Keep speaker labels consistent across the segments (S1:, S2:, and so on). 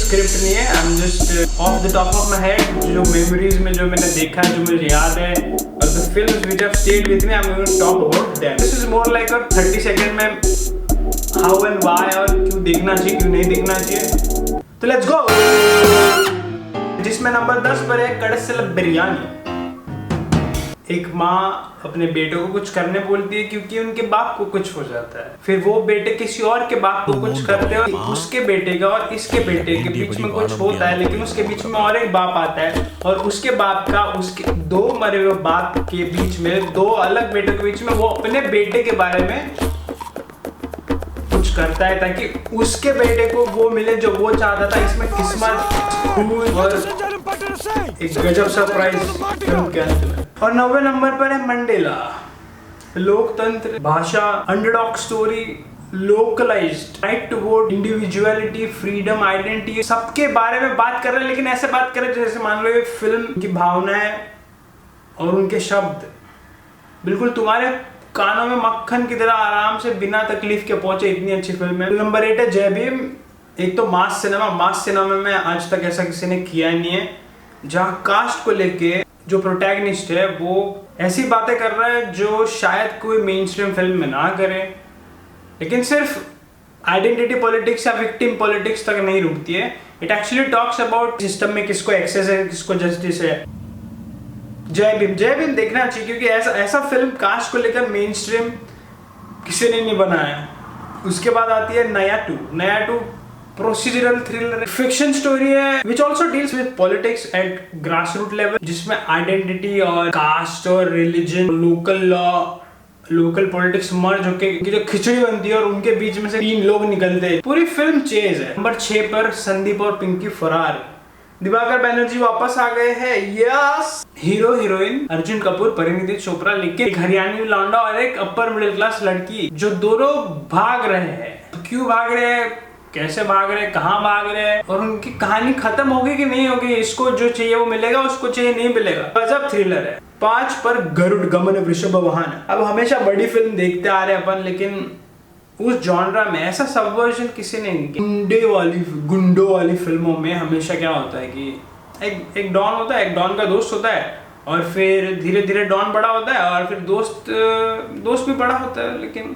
S1: Script नहीं है, I am just of the top of my head जो memories में जो मैंने देखा है, जो मुझे याद है, और the films which have stayed with me, I am going to talk about them. This is more like a 30 second में हाउ एंड व्हाई और क्यों देखना चाहिए, क्यों नहीं देखना चाहिए। तो लेट्स गो। जिसमें नंबर 10 पर है कड़सल बिरयानी। एक माँ अपने बेटे को कुछ करने बोलती है क्योंकि उनके बाप को कुछ हो जाता है, फिर वो बेटे किसी और के बाप को कुछ करते हैं, उसके बेटे का और इसके बेटे के बीच में कुछ होता है, लेकिन उसके बीच में और एक बाप आता है और उसके बाप का उसके दो मरे हुए बाप के बीच में, दो अलग बेटे के बीच में वो अपने बेटे के बारे में कुछ करता है ताकि उसके बेटे को वो मिले जो वो चाहता था। इसमें किस्मत और एक गजब सरप्राइज फिल्म के अंत में। और 90 नंबर पर है मंडेला। लोकतंत्र, भाषा, underdog story, localized, right to vote, individuality, freedom, identity, सबके बारे में बात कर रहे हैं, लेकिन ऐसे बात कर रहे हैं जैसे मान लो ये फिल्म की भावनाएं और उनके शब्द बिल्कुल तुम्हारे कानों में मक्खन की तरह आराम से बिना तकलीफ के पहुंचे। इतनी अच्छी फिल्म है। नंबर 8 है जय भीम। एक तो मास सिनेमा में आज तक ऐसा किसी ने किया नहीं है, जहां कास्ट को लेके जो प्रोटैगनिस्ट है वो ऐसी बातें कर रहा है जो शायद कोई मेन स्ट्रीम फिल्म में ना करे, लेकिन सिर्फ आइडेंटिटी पॉलिटिक्स या विक्टिम पॉलिटिक्स तक नहीं रुकती है। It actually talks about system में किसको एक्सेस है, किसको जस्टिस है। जय भीम देखना चाहिए क्योंकि ऐसा फिल्म कास्ट को लेकर मेन स्ट्रीम किसी ने नहीं बनाया। उसके बाद आती है नया टू प्रोसीजरल थ्रिलर फिक्शन स्टोरी है which also deals with politics at grass root level, जिसमें आइडेंटिटी और कास्ट और religion, local law, local politics merge होके जो खिचड़ी बनती है और उनके बीच में से 3 लोग निकलते हैं। पूरी फिल्म चेज है। नंबर 6 पर संदीप और पिंकी फरार। दिवाकर बैनर्जी वापस आ गए हैं। Yes, hero heroine Arjun Kapoor, Parineeti Chopra, लेकिन एक हरियाणवी लौंडा और एक अपर मिडिल क्लास लड़की जो दोनों भाग रहे हैं। क्यों भाग रहे हैं, कैसे भाग रहे हैं, कहाँ भाग रहे हैं, और उनकी कहानी खत्म होगी कि नहीं होगी, इसको जो चाहिए वो मिलेगा, उसको चाहिए नहीं मिलेगा। गजब थ्रिलर है। 5 पर गरुड़ गमन वृषभ वाहन। अब हमेशा बड़ी फिल्म देखते आ रहे अपन, लेकिन उस जॉनरा में ऐसा सबवर्जन किसी ने गुंडों वाली फिल्मों में हमेशा क्या होता है कि एक डॉन होता है, एक डॉन का दोस्त होता है, और फिर धीरे धीरे डॉन बड़ा होता है, और फिर दोस्त भी बड़ा होता है, लेकिन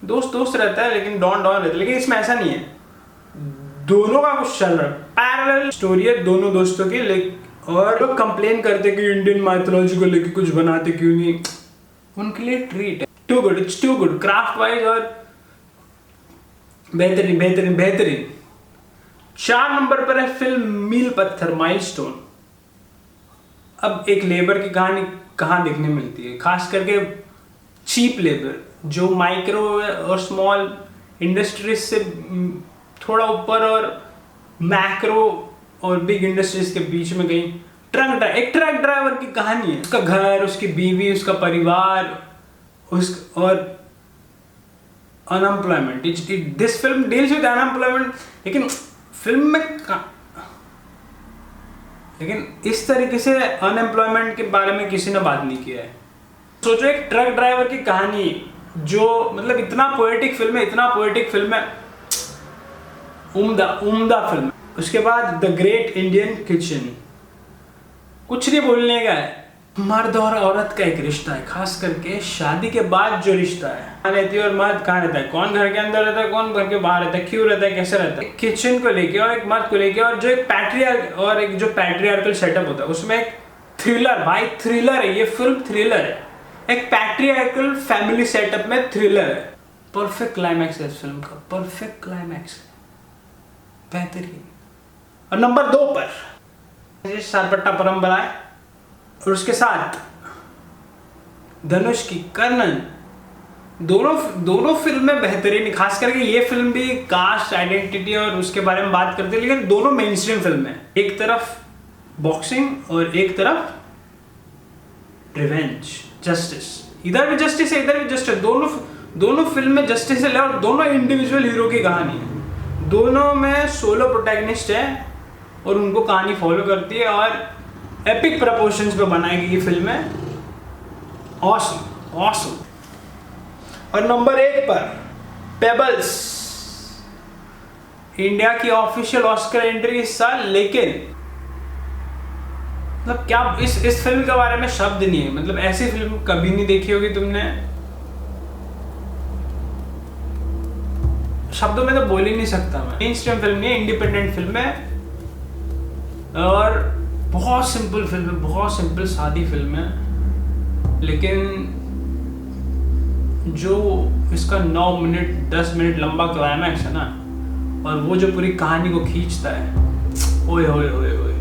S1: दोस्त रहता है लेकिन डॉन रहता है। लेकिन इसमें ऐसा नहीं है, दोनों का कुछ चल रहा है, पैरेलल स्टोरी है दोनों दोस्तों की। और लोग कंप्लेन करते कि इंडियन माइथोलॉजी को लेके कुछ बनाते क्यों नहीं, उनके लिए ट्रीट है। It's too good craft wise और बेहतरीन। 4 नंबर पर है फिल्म मील पत्थर, माइलस्टोन। अब एक लेबर की कहानी कहाँ देखने मिलती है, खास करके चीप लेबर जो माइक्रो और स्मॉल इंडस्ट्रीज से थोड़ा ऊपर और मैक्रो और बिग इंडस्ट्रीज के बीच में गई। एक ट्रक ड्राइवर की कहानी है, उसका घर, उसकी बीवी, उसका परिवार, और unemployment. This film deals with unemployment, लेकिन फिल्म में लेकिन इस तरीके से अनएम्प्लॉयमेंट के बारे में किसी ने बात नहीं किया है। सोचो एक ट्रक ड्राइवर की कहानी जो मतलब इतना पोएटिक फिल्म है, उम्दा फिल्म। उसके बाद द ग्रेट इंडियन किचन, कुछ नहीं बोलने का है, मर्द और औरत का एक रिश्ता है, खास करके शादी के बाद जो रिश्ता है। कहाँ रहती है और मर्द कहाँ रहता है, कौन घर के अंदर रहता है, कौन घर के बाहर रहता है, क्यों रहता है, कैसे रहता है, किचन को लेके और एक मर्द को लेके, और जो एक पैट्रियार्कल सेटअप होता है उसमें एक थ्रिलर, भाई थ्रिलर है ये फिल्म, थ्रिलर है। एक पैट्रियार्कल फैमिली सेटअप में थ्रिलर है। परफेक्ट क्लाइमैक्स है इस फिल्म का, परफेक्ट क्लाइमैक्स, बेहतरीन। और नंबर 2 पर सारपट्टा परंपरा है, और उसके साथ धनुष की कर्णन। दोनों फिल्में बेहतरीन, खास करके ये फिल्म भी कास्ट आइडेंटिटी और उसके बारे में बात करती है, लेकिन दोनों मेन स्ट्रीम फिल्म है। एक तरफ बॉक्सिंग और एक तरफ रिवेंज, जस्टिस। इधर भी जस्टिस है, इधर भी जस्टिस। दोनों फिल्म में जस्टिस है, और दोनों इंडिविजुअल हीरो की कहानी है। दोनों में सोलो प्रोटैगनिस्ट है और उनको कहानी फॉलो करती है, और एपिक प्रपोर्शंस पे बनाई गई फिल्म है। ऑसम। और नंबर 1 पर पेबल्स, इंडिया की ऑफिशियल ऑस्कर एंट्री इस साल, लेकिन मतलब क्या इस फिल्म के बारे में शब्द नहीं है। मतलब ऐसी फिल्म कभी नहीं देखी होगी तुमने, शब्दों में तो बोल ही नहीं सकता मैं। मेन स्ट्रीम फिल्म नहीं है, इंडिपेंडेंट फिल्म है और बहुत सिंपल फिल्म है, बहुत सिंपल सादी फिल्म है, लेकिन जो इसका 9 मिनट 10 मिनट लंबा क्लाइमैक्स है ना, और वो जो पूरी कहानी को खींचता है, ओए होए होए होए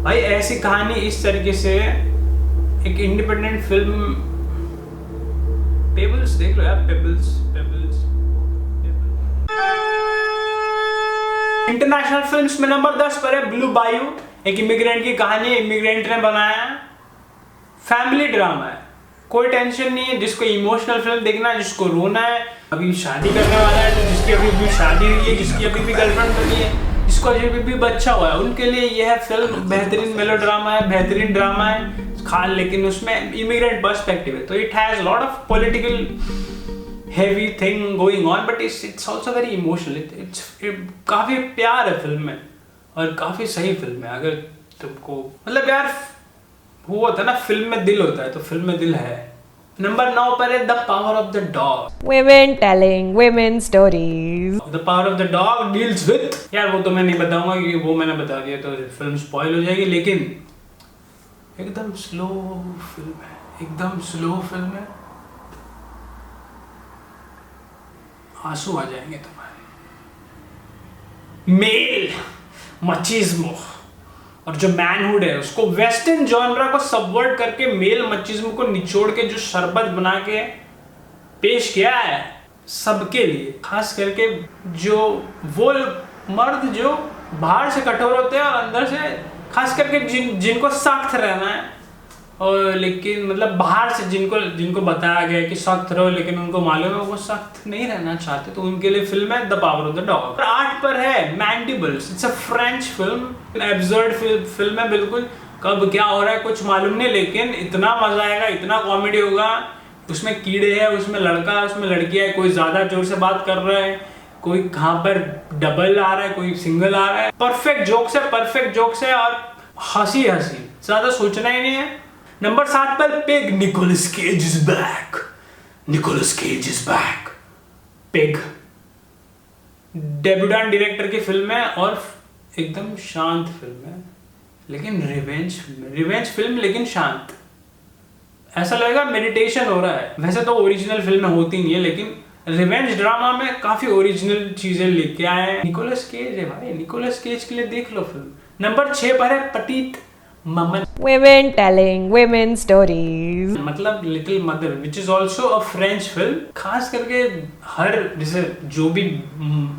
S1: भाई, ऐसी कहानी इस तरीके से एक इंडिपेंडेंट फिल्म। पेबल्स देख लो यार, पेबल्स पेबल्स। इंटरनेशनल फिल्म्स में नंबर 10 पर है ब्लू बायू। एक इमिग्रेंट की कहानी है, इमिग्रेंट ने बनाया, फैमिली ड्रामा है, कोई टेंशन नहीं है। जिसको इमोशनल फिल्म देखना है, जिसको रोना है, अभी शादी करने वाला है, तो जिसकी अभी भी शादी हुई है, जिसकी अभी भी गर्लफ्रेंड बनी है, जिसको अभी भी बच्चा हुआ है, उनके लिए यह फिल्म बेहतरीन मेलोड्रामा है, बेहतरीन ड्रामा है खाल, लेकिन उसमें इमिग्रेंट पर्सपेक्टिव है। तो it has lot of political heavy thing going on, but it's also very emotional. It's काफी प्यार है फिल्म में और काफी सही फिल्म है। अगर तुमको मतलब यार वो होता है ना, फिल्म में दिल होता है, तो फिल्म में दिल है। नंबर 9 पर है the power of the dog.
S2: Women telling women stories.
S1: The power of the dog deals with, यार वो तो मैं नहीं बताऊंगा क्योंकि वो मैंने बता दिया तो फिल्म स्पॉइल हो जाएगी, लेकिन एकदम स्लो फिल्म है, एकदम स्लो फिल्म है, आंसू आ जाएंगे तुम्हारे। मेल मचिज्मो और जो मैनहुड है उसको वेस्टर्न जॉनरा को सबवर्ट करके मेल मचिज्म को निचोड़ के जो शरबत बना के पेश किया है सबके लिए, खास करके जो वो मर्द जो बाहर से कठोर होते हैं और अंदर से खास करके जिनको सख्त रहना है, और लेकिन मतलब बाहर से जिनको बताया गया है कि सख्त रहो, लेकिन उनको मालूम है वो सख्त नहीं रहना चाहते, तो उनके लिए फिल्म है the power of the dog. 8 पर है mandibles. It's a French film, absurd film है बिल्कुल, कब क्या हो रहा है कुछ मालूम नहीं, लेकिन इतना मजा आएगा, इतना कॉमेडी होगा। उसमें कीड़े हैं, उसमें लड़का है, उसमें लड़की है, कोई ज्यादा जोर से बात कर रहा है, कोई कहाँ पर डबल आ रहा है, कोई सिंगल आ रहा है। परफेक्ट जोक्स है और हंसी ज्यादा सोचना ही नहीं है। नंबर 7 पर pig. Nicolas Cage is back. Pig debutant director की फिल्म है और एकदम शांत फिल्म है, लेकिन रिवेंज फिल्म लेकिन शांत। ऐसा लगेगा मेडिटेशन हो रहा है। वैसे तो ओरिजिनल फिल्में होती नहीं है, लेकिन रिवेंज ड्रामा में काफी ओरिजिनल चीजें लेके आए हैं। निकोलस केज है भाई, निकोलस केज के लिए देख लो फिल्म। नंबर 6 पर है पटीत ममन।
S2: Women telling women stories.
S1: मतलब little mother, which is also a French film. खास करके हर जैसे जो भी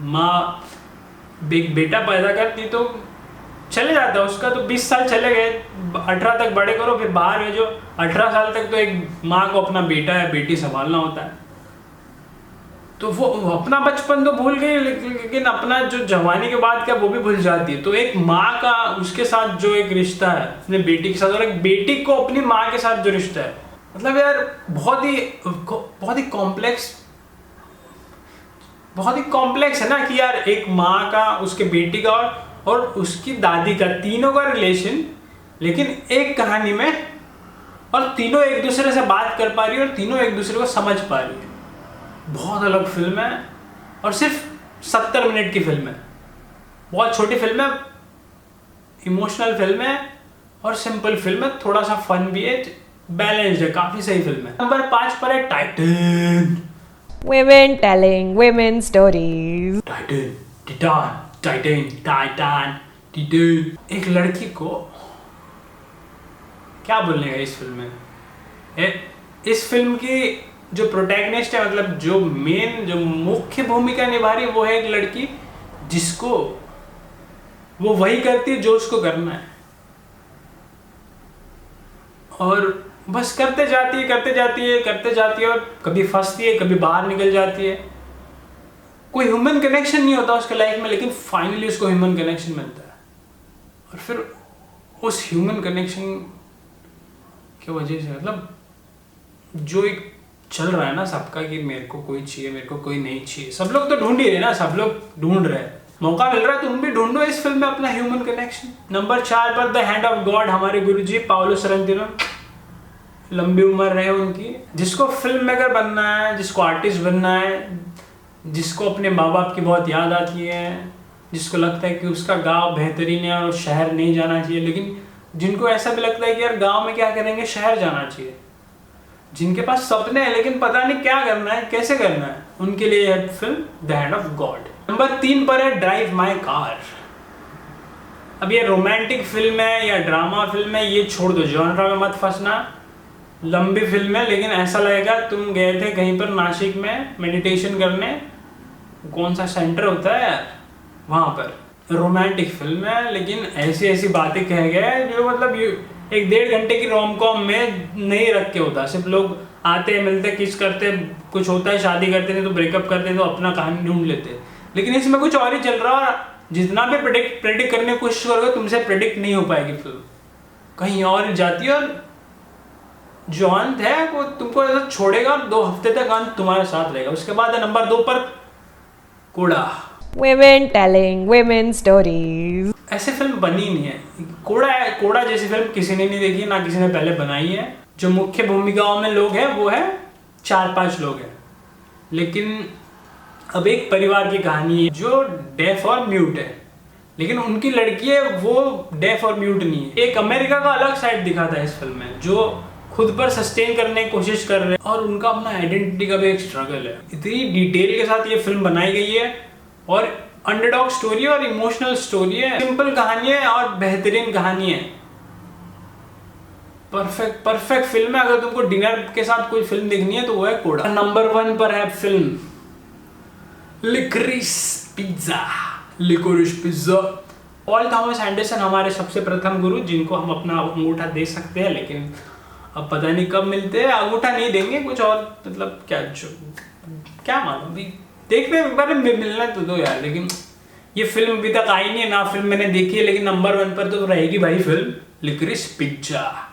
S1: माँ बेटा पैदा करती तो चले जाता है उसका, तो 20 साल चले गए, 18 तक बड़े करो, फिर बाहर भेजो। 18 साल तक तो एक माँ को अपना बेटा या बेटी संभालना होता है, तो वो अपना बचपन तो भूल गई, लेकिन अपना जो जवानी के बाद क्या वो भी भूल जाती है। तो एक माँ का उसके साथ जो एक रिश्ता है अपने बेटी के साथ, और एक बेटी को अपनी माँ के साथ जो रिश्ता है, मतलब यार बहुत ही कॉम्प्लेक्स है ना, कि यार एक माँ का, उसके बेटी का और उसकी दादी का, तीनों का रिलेशन, लेकिन एक कहानी में, और तीनों एक दूसरे से बात कर पा रही है और तीनों एक दूसरे को समझ पा रही है। बहुत अलग फिल्म है और सिर्फ 70 मिनट की फिल्म है। बहुत छोटी फिल्म है, इमोशनल फिल्म है और सिंपल फिल्म है, थोड़ा सा फन भी है, बैलेंस्ड है, काफी सही फिल्म है। नंबर 5 पर है Titan.
S2: Women telling women stories.
S1: Titan. एक लड़की को क्या बोलने का इस फिल्म में, इस फिल्म की जो प्रोटैगनिस्ट है, मतलब जो मुख्य भूमिका निभा रही है, वो है एक लड़की जिसको वो वही करती है जो उसको करना है, और बस करते जाती है और कभी फंसती है, कभी बाहर निकल जाती है। कोई ह्यूमन कनेक्शन नहीं होता उसके लाइफ में, लेकिन फाइनली उसको ह्यूमन कनेक्शन मिलता है, और फिर उस ह्यूमन कनेक्शन की वजह से, मतलब जो एक चल रहा है ना सबका, कि मेरे को कोई चाहिए, मेरे को कोई नहीं चाहिए, सब लोग तो ढूंढ ही रहे ना, सब लोग ढूंढ रहे हैं, मौका मिल रहा है तुम भी ढूंढो इस फिल्म में अपना ह्यूमन कनेक्शन। नंबर 4 पर द हैंड ऑफ गॉड, हमारे गुरुजी पाउलो सोरेंटिनो, लंबी उम्र रहे उनकी। जिसको फिल्म मेकर बनना है, जिसको आर्टिस्ट बनना है, जिसको अपने माँ बाप की बहुत याद आती है, जिसको लगता है कि उसका गांव बेहतरीन है और शहर नहीं जाना चाहिए, लेकिन जिनको ऐसा भी लगता है कि यार गांव में क्या करेंगे, शहर जाना चाहिए, जिनके पास सपने हैं लेकिन पता नहीं क्या करना है, कैसे करना है, उनके लिए है film the hand of God. Number 3 पर है ड्राइव माई कार। अब ये रोमांटिक फिल्म है या ड्रामा फिल्म है ये छोड़ दो, जॉनरा में मत फंसना। लंबी फिल्म है लेकिन ऐसा लगेगा तुम गए थे कहीं पर नासिक में मेडिटेशन करने, कौन सा सेंटर होता है यार वहाँ पर। रोमांटिक फिल्म है लेकिन ऐसी ऐसी बातें कह गए जो मतलब एक 1.5 घंटे की रोम कॉम में नहीं रख के होता। सिर्फ लोग आते हैं, मिलते, किस करते, कुछ होता है, शादी करते हैं तो ब्रेकअप करते हैं तो अपना कहानी ढूंढ लेते हैं, लेकिन इसमें कुछ और ही चल रहा है। जितना भी प्रेडिक्ट करने की कोशिश करोगे तुमसे प्रेडिक्ट नहीं हो पाएगी फिल्म, कहीं और जाती है। और जो अंत है वो तुमको ऐसा छोड़ेगा, 2 हफ्ते तक अंत तुम्हारे साथ रहेगा। उसके बाद है नंबर 2 पर कोड़ा।
S2: Women telling women stories.
S1: ऐसे फिल्म बनी नहीं है। कोड़ा जैसी फिल्म किसी ने नहीं देखी, ना किसी ने पहले बनाई है। जो मुख्य भूमिकाओं में लोग हैं वो है 4-5 लोग हैं, लेकिन अब एक परिवार की कहानी है जो डेफ और म्यूट है, लेकिन उनकी लड़की है वो डेफ और म्यूट नहीं है। एक अमेरिका का अलग साइड दिखाता है इस फिल्म में, जो खुद पर सस्टेन करने की कोशिश कर रहे हैं और उनका अपना आइडेंटिटी का भी एक स्ट्रगल है। इतनी डिटेल के साथ ये फिल्म बनाई गई है और अंडरडॉग स्टोरी और इमोशनल स्टोरी है, सिंपल कहानी है और बेहतरीन कहानी है। परफेक्ट फिल्म है। अगर तुमको डिनर के साथ कोई फिल्म देखनी है तो वो है कोड़ा। नंबर 1 पर है film liquorice pizza. Paul Thomas Anderson हमारे सबसे प्रथम गुरु, जिनको हम अपना अंगूठा दे सकते हैं, लेकिन अब पता नहीं कब मिलते हैं। अंगूठा नहीं देंगे, कुछ और मतलब क्या मालूम, देखने बारे में मिलना तो दो यार। लेकिन ये फिल्म अभी तक आई नहीं है, ना फिल्म मैंने देखी है, लेकिन नंबर 1 पर तो रहेगी भाई फिल्म लिकोरिस पिज्जा।